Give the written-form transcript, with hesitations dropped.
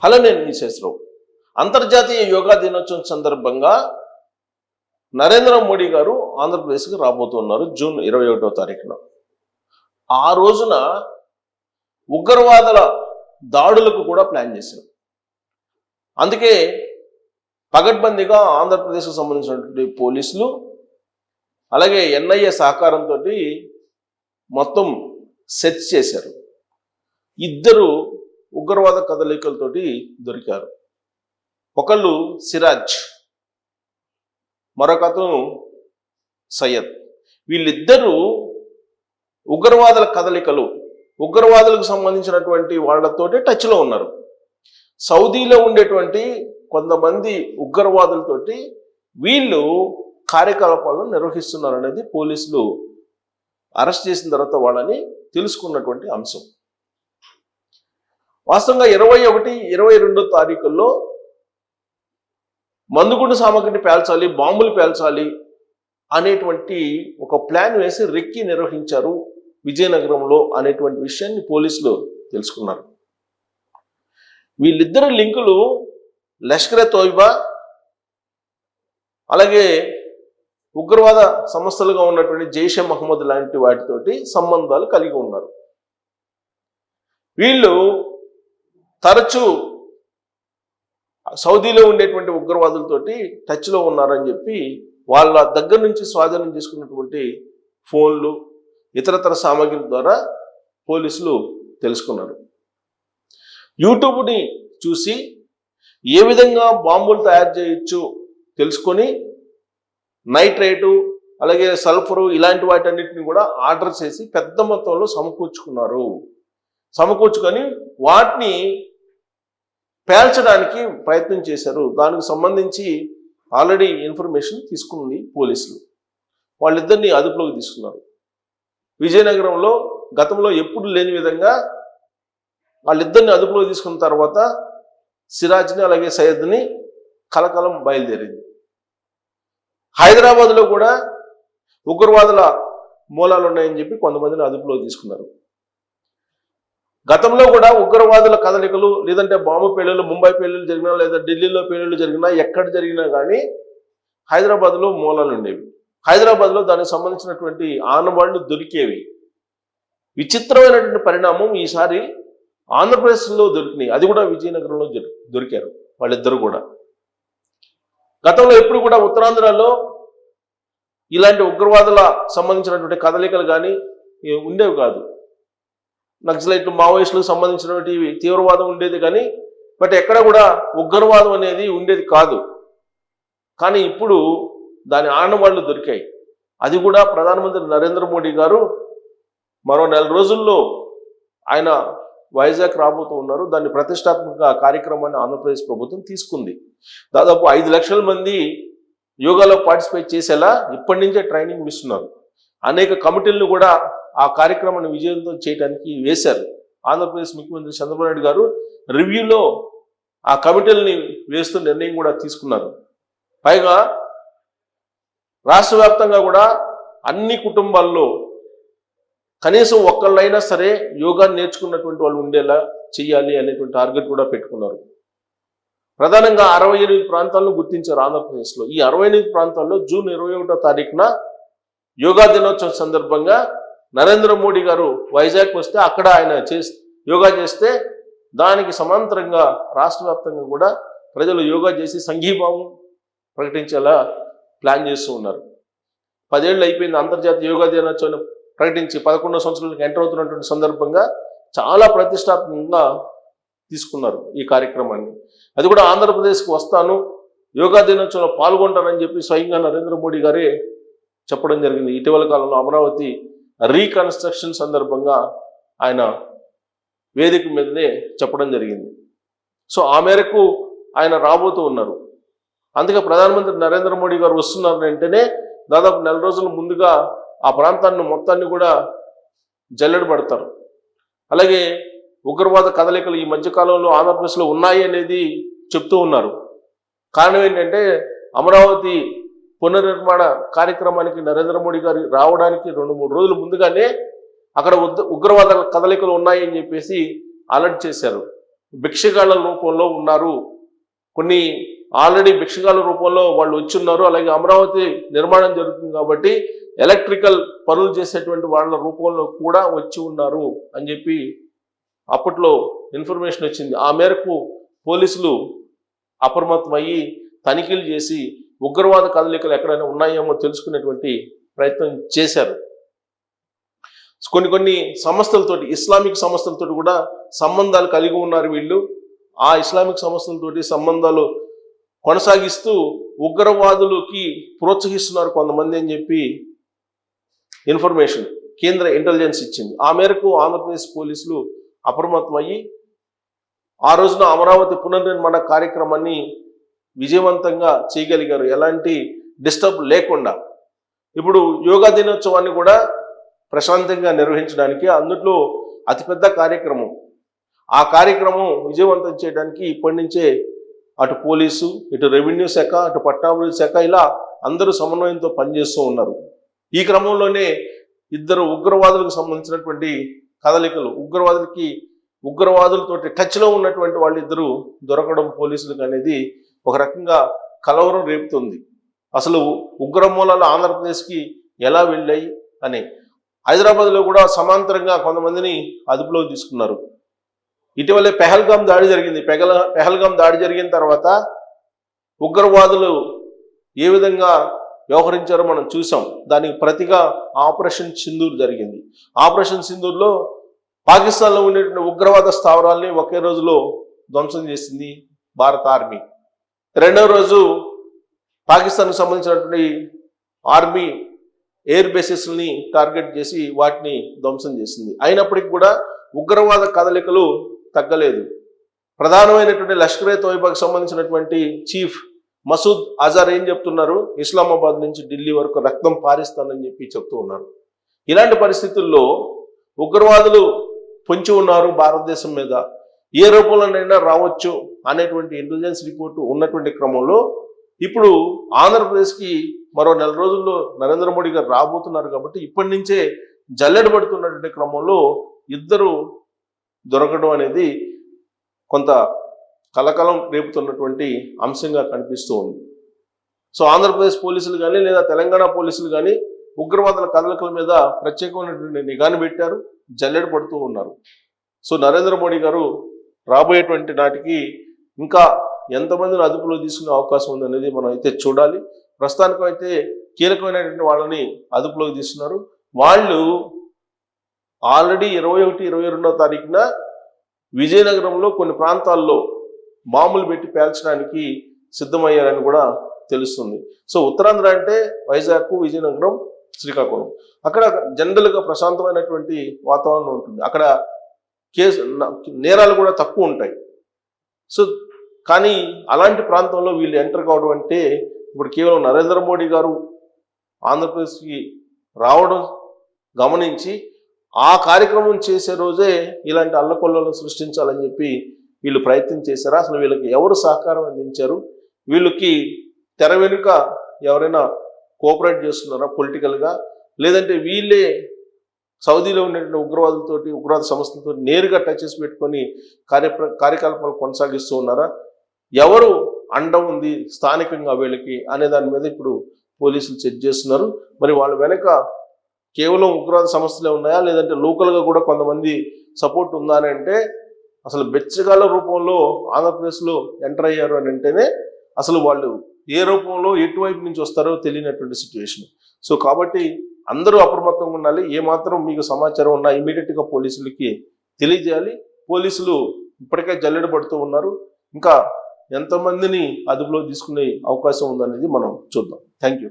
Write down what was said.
హలనేని నిశేషరావు అంతర్జాతీయ యోగా దినోత్సవం సందర్భంగా నరేంద్ర మోడీ గారు ఆంధ్రప్రదేశ్కి రాబోతున్నారు జూన్ 21వ తారీఖున. ఆ రోజున ఉగ్రవాదుల దాడులకు కూడా ప్లాన్ చేశారు. అందుకే పగడ్బందీగా ఆంధ్రప్రదేశ్కు సంబంధించినటువంటి పోలీసులు అలాగే ఎన్ఐఏ సహకారంతో మొత్తం సెర్చ్ చేశారు. ఇద్దరు ఉగ్రవాద కదలికలతోటి దొరికారు. ఒకళ్ళు సిరాజ్, మరొకతను సయ్యద్. వీళ్ళిద్దరూ ఉగ్రవాదుల కదలికలు, ఉగ్రవాదులకు సంబంధించినటువంటి వాళ్ళతోటి టచ్లో ఉన్నారు. సౌదీలో ఉండేటువంటి కొంతమంది ఉగ్రవాదులతోటి వీళ్ళు కార్యకలాపాలను నిర్వహిస్తున్నారు అనేది పోలీసులు అరెస్ట్ చేసిన తర్వాత వాళ్ళని తెలుసుకున్నటువంటి అంశం. వాస్తవంగా 21, 22 తారీఖుల్లో మందుగుండు సామగ్రిని పేల్చాలి, బాంబులు పేల్చాలి అనేటువంటి ఒక ప్లాన్ వేసి రెక్కి నిర్వహించారు విజయనగరంలో అనేటువంటి విషయాన్ని పోలీసులు తెలుసుకున్నారు. వీళ్ళిద్దరు లింకులు లష్కరే తోయిబా అలాగే ఉగ్రవాద సంస్థలుగా ఉన్నటువంటి జైషే మహమ్మద్ లాంటి వాటితోటి సంబంధాలు కలిగి ఉన్నారు. వీళ్ళు తరచూ సౌదీలో ఉండేటువంటి ఉగ్రవాదులతోటి టచ్లో ఉన్నారని చెప్పి వాళ్ళ దగ్గర నుంచి స్వాధీనం చేసుకున్నటువంటి ఫోన్లు, ఇతరతర సామాగ్రి ద్వారా పోలీసులు తెలుసుకున్నారు. యూట్యూబ్ని చూసి ఏ విధంగా బాంబులు తయారు చేయొచ్చు తెలుసుకొని నైట్రేటు అలాగే సల్ఫరు ఇలాంటి వాటన్నిటిని కూడా ఆర్డర్ చేసి పెద్ద మొత్తంలో సమకూర్చుకొని వాటిని పేల్చడానికి ప్రయత్నం చేశారు. దానికి సంబంధించి ఆల్రెడీ ఇన్ఫర్మేషన్ తీసుకుంది పోలీసులు. వాళ్ళిద్దరిని అదుపులోకి తీసుకున్నారు. విజయనగరంలో గతంలో ఎప్పుడు లేని విధంగా వాళ్ళిద్దరిని అదుపులోకి తీసుకున్న తర్వాత సిరాజ్ని అలాగే సయ్యద్ని కలకలం బయలుదేరింది. హైదరాబాద్లో కూడా ఉగ్రవాదుల మూలాలు ఉన్నాయని చెప్పి కొంతమందిని అదుపులోకి తీసుకున్నారు. గతంలో కూడా ఉగ్రవాదుల కదలికలు లేదంటే బాంబు పేలుళ్ళు, ముంబై పేలుళ్ళు జరిగినా లేదా ఢిల్లీలో పేలుళ్ళు జరిగినా ఎక్కడ జరిగినా కానీ హైదరాబాద్లో మూలాలు ఉండేవి. హైదరాబాద్లో దానికి సంబంధించినటువంటి ఆనవాళ్లు దొరికేవి. విచిత్రమైనటువంటి పరిణామం ఈసారి ఆంధ్రప్రదేశ్లో దొరికినాయి. అది కూడా విజయనగరంలో దొరికారు వాళ్ళిద్దరు కూడా. గతంలో ఎప్పుడు కూడా ఉత్తరాంధ్రలో ఇలాంటి ఉగ్రవాదుల సంబంధించినటువంటి కదలికలు కానీ ఉండేవి కాదు. నక్సలైట్లు, మావోయిస్టులకు సంబంధించినటువంటి తీవ్రవాదం ఉండేది కానీ బట్ ఎక్కడ కూడా ఉగ్రవాదం అనేది ఉండేది కాదు. కానీ ఇప్పుడు దాని ఆనవాళ్లు దొరికాయి. అది కూడా ప్రధానమంత్రి నరేంద్ర మోడీ గారు మరో 4 రోజుల్లో ఆయన వైజాగ్ రాబోతూ ఉన్నారు. దాన్ని ప్రతిష్టాత్మక కార్యక్రమాన్ని ఆంధ్రప్రదేశ్ ప్రభుత్వం తీసుకుంది. దాదాపు 5 లక్షల మంది యోగాలో పార్టిసిపేట్ చేసేలా ఇప్పటి నుంచే ట్రైనింగ్ ఇస్తున్నారు. అనేక కమిటీలను కూడా ఆ కార్యక్రమాన్ని విజయవంతం చేయడానికి వేశారు. ఆంధ్రప్రదేశ్ ముఖ్యమంత్రి చంద్రబాబు నాయుడు గారు రివ్యూలో ఆ కమిటీలని వేస్తూ నిర్ణయం కూడా తీసుకున్నారు. పైగా రాష్ట్ర వ్యాప్తంగా కూడా అన్ని కుటుంబాల్లో కనీసం ఒక్కళ్ళైనా సరే యోగాన్ని నేర్చుకున్నటువంటి వాళ్ళు ఉండేలా చేయాలి అనేటువంటి టార్గెట్ కూడా పెట్టుకున్నారు. ప్రధానంగా 68 ప్రాంతాలను గుర్తించారు ఆంధ్రప్రదేశ్లో. ఈ 68 ప్రాంతాల్లో జూన్ 21వ తారీఖున యోగా దినోత్సవం సందర్భంగా నరేంద్ర మోడీ గారు వైజాగ్ వస్తే అక్కడ ఆయన యోగా చేస్తే దానికి సమాంతరంగా రాష్ట్ర వ్యాప్తంగా కూడా ప్రజలు యోగా చేసి సంఘీభావం ప్రకటించేలా ప్లాన్ చేస్తూ ఉన్నారు. 10 ఏళ్ళు అయిపోయింది అంతర్జాతీయ యోగా దినోత్సవం ప్రకటించి 11వ సంవత్సరాలకు ఎంటర్ అవుతున్నటువంటి సందర్భంగా చాలా ప్రతిష్టాత్మకంగా తీసుకున్నారు ఈ కార్యక్రమాన్ని. అది కూడా ఆంధ్రప్రదేశ్కి వస్తాను, యోగా దినోత్సవంలో పాల్గొంటానని చెప్పి స్వయంగా నరేంద్ర మోడీ గారే చెప్పడం జరిగింది. ఇటీవల కాలంలో అమరావతి రీకన్స్ట్రక్షన్ సందర్భంగా ఆయన వేదిక మీదనే చెప్పడం జరిగింది. సో ఆ మేరకు ఆయన రాబోతూ ఉన్నారు. అందుకే ప్రధానమంత్రి నరేంద్ర మోడీ గారు వస్తున్నారు వెంటనే దాదాపు 4 రోజుల ముందుగా ఆ ప్రాంతాన్ని మొత్తాన్ని కూడా జల్లెడ పడతారు. అలాగే ఉగ్రవాద కదలికలు ఈ మధ్యకాలంలో ఆంధ్రప్రదేశ్లో ఉన్నాయి అనేది చెప్తూ ఉన్నారు. కారణం ఏంటంటే అమరావతి పునర్నిర్మాణ కార్యక్రమానికి నరేంద్ర మోడీ గారు రావడానికి 2-3 రోజుల ముందుగానే అక్కడ ఉగ్రవాద కదలికలు ఉన్నాయని చెప్పేసి అలర్ట్ చేశారు. భిక్షగాళ్ళ రూపంలో ఉన్నారు, కొన్ని ఆల్రెడీ భిక్షగాళ్ళ రూపంలో వాళ్ళు వచ్చి ఉన్నారు, అలాగే అమరావతి నిర్మాణం జరుగుతుంది కాబట్టి ఎలక్ట్రికల్ పనులు చేసేటువంటి వాళ్ళ రూపంలో కూడా వచ్చి ఉన్నారు అని చెప్పి అప్పట్లో ఇన్ఫర్మేషన్ వచ్చింది. ఆ మేరకు పోలీసులు అప్రమత్తమయ్యి తనిఖీలు చేసి ఉగ్రవాద కదలికలు ఎక్కడైనా ఉన్నాయేమో తెలుసుకునేటువంటి ప్రయత్నం చేశారు. కొన్ని సంస్థలతోటి, ఇస్లామిక్ సంస్థలతోటి కూడా సంబంధాలు కలిగి ఉన్నారు వీళ్ళు. ఆ ఇస్లామిక్ సంస్థలతోటి సంబంధాలు కొనసాగిస్తూ ఉగ్రవాదులకి ప్రోత్సహిస్తున్నారు కొంతమంది అని చెప్పి ఇన్ఫర్మేషన్ కేంద్ర ఇంటెలిజెన్స్ ఇచ్చింది. ఆ మేరకు ఆంధ్రప్రదేశ్ పోలీసులు అప్రమత్తమయ్యి ఆ రోజున అమరావతి పునర్నిర్మాణ కార్యక్రమాన్ని విజయవంతంగా చేయగలిగారు, ఎలాంటి డిస్టర్బ్ లేకుండా. ఇప్పుడు యోగా దినోత్సవాన్ని కూడా ప్రశాంతంగా నిర్వహించడానికి, అందులో అతిపెద్ద కార్యక్రమం, ఆ కార్యక్రమం విజయవంతం చేయడానికి ఇప్పటి నుంచే అటు పోలీసు, ఇటు రెవెన్యూ శాఖ, అటు పట్టాభివృద్ధి శాఖ ఇలా అందరూ సమన్వయంతో పనిచేస్తూ ఉన్నారు. ఈ క్రమంలోనే ఇద్దరు ఉగ్రవాదులకు సంబంధించినటువంటి కదలికలు, ఉగ్రవాదులతోటి టచ్లో ఉన్నటువంటి వాళ్ళిద్దరూ దొరకడం పోలీసులకు అనేది ఒక రకంగా కలవరం రేపుతుంది. అసలు ఉగ్ర మూలాలు ఆంధ్రప్రదేశ్కి ఎలా వెళ్ళాయి అని. హైదరాబాద్లో కూడా సమాంతరంగా కొంతమందిని అదుపులోకి తీసుకున్నారు. ఇటీవలే పెహల్గాం దాడి జరిగింది. పెహల్గాం దాడి జరిగిన తర్వాత ఉగ్రవాదులు ఏ విధంగా వ్యవహరించారో మనం చూసాం. దానికి ప్రతిగా ఆపరేషన్ సింధూర్ జరిగింది. ఆపరేషన్ సింధూర్లో పాకిస్తాన్లో ఉండేటువంటి ఉగ్రవాద స్థావరాల్ని ఒకే రోజులో ధ్వంసం చేసింది భారత ఆర్మీ. రెండవ రోజు పాకిస్తాన్కు సంబంధించినటువంటి ఆర్మీ ఎయిర్ బేసెస్ని టార్గెట్ చేసి వాటిని ధ్వంసం చేసింది. అయినప్పటికీ కూడా ఉగ్రవాద కదలికలు తగ్గలేదు. ప్రధానమైనటువంటి లష్కరే తోయిబాకు సంబంధించినటువంటి చీఫ్ మసూద్ అజార్ ఏం చెప్తున్నారు, ఇస్లామాబాద్ నుంచి ఢిల్లీ వరకు రక్తం పారిస్తానని చెప్పి చెప్తూ ఉన్నారు. ఇలాంటి పరిస్థితుల్లో ఉగ్రవాదులు పొంచి ఉన్నారు భారతదేశం మీద, ఏ రూపంలోనైనా రావచ్చు అనేటువంటి ఇంటెలిజెన్స్ రిపోర్టు ఉన్నటువంటి క్రమంలో ఇప్పుడు ఆంధ్రప్రదేశ్కి మరో 4 రోజుల్లో నరేంద్ర మోడీ గారు రాబోతున్నారు కాబట్టి ఇప్పటి నుంచే జల్లెడ పడుతున్నటువంటి క్రమంలో ఇద్దరు దొరకడం అనేది కొంత కలకలం రేపుతున్నటువంటి అంశంగా కనిపిస్తూ ఉంది. సో ఆంధ్రప్రదేశ్ పోలీసులు కానీ లేదా తెలంగాణ పోలీసులు కానీ ఉగ్రవాదుల కదలికల మీద ప్రత్యేకమైనటువంటి నిఘాను పెట్టారు, జల్లెడ పడుతూ ఉన్నారు. సో నరేంద్ర మోడీ గారు రాబోయేటువంటి నాటికి ఇంకా ఎంతమందిని అదుపులో తీసుకునే అవకాశం ఉందనేది మనం అయితే చూడాలి. ప్రస్తుతానికి అయితే కీలకమైనటువంటి వాళ్ళని అదుపులోకి తీస్తున్నారు. వాళ్ళు ఆల్రెడీ 21, 22వ తారీఖున విజయనగరంలో కొన్ని ప్రాంతాల్లో బాంబులు పెట్టి పేల్చడానికి సిద్ధమయ్యారని కూడా తెలుస్తుంది. సో ఉత్తరాంధ్ర అంటే వైజాగ్, విజయనగరం, శ్రీకాకుళం, అక్కడ జనరల్గా ప్రశాంతమైనటువంటి వాతావరణం ఉంటుంది. అక్కడ నేరాలు కూడా తక్కువ ఉంటాయి. సో కానీ అలాంటి ప్రాంతంలో వీళ్ళు ఎంటర్ కావడం అంటే ఇప్పుడు కేవలం నరేంద్ర మోడీ గారు ఆంధ్రప్రదేశ్కి రావడం గమనించి ఆ కార్యక్రమం చేసే రోజే ఇలాంటి అల్లకొల్లను సృష్టించాలని చెప్పి వీళ్ళు ప్రయత్నం చేశారా? అసలు వీళ్ళకి ఎవరు సహకారం అందించారు? వీళ్ళకి తెర వెనుక ఎవరైనా కోఆపరేట్ చేస్తున్నారా పొలిటికల్గా? లేదంటే వీళ్ళే సౌదీలో ఉన్నటువంటి ఉగ్రవాద సంస్థలతో నేరుగా టచెస్ పెట్టుకొని కార్యకలాపాలు కొనసాగిస్తూ ఉన్నారా? ఎవరు అండ ఉంది స్థానికంగా వీళ్ళకి అనే దాని మీద ఇప్పుడు పోలీసులు చెక్ చేస్తున్నారు. మరి వాళ్ళ వెనక కేవలం ఉగ్రవాద సంస్థలే ఉన్నాయా, లేదంటే లోకల్గా కూడా కొంతమంది సపోర్ట్ ఉందా అని అంటే అసలు బెచ్చగాళ్ళ రూపంలో ఆంధ్రప్రదేశ్లో ఎంటర్ అయ్యారు అని అంటేనే అసలు వాళ్ళు ఏ రూపంలో ఎటువైపు నుంచి వస్తారో తెలియనటువంటి సిచ్యువేషన్. సో కాబట్టి అందరూ అప్రమత్తంగా ఉండాలి. ఏమాత్రం మీకు సమాచారం ఉన్నా ఇమీడియట్గా పోలీసులకి తెలియజేయాలి. పోలీసులు ఇప్పటికే జల్లెడ పడుతూ ఉన్నారు. ఇంకా ఎంతమందిని అదుపులో తీసుకునే అవకాశం ఉందనేది మనం చూద్దాం. Thank you.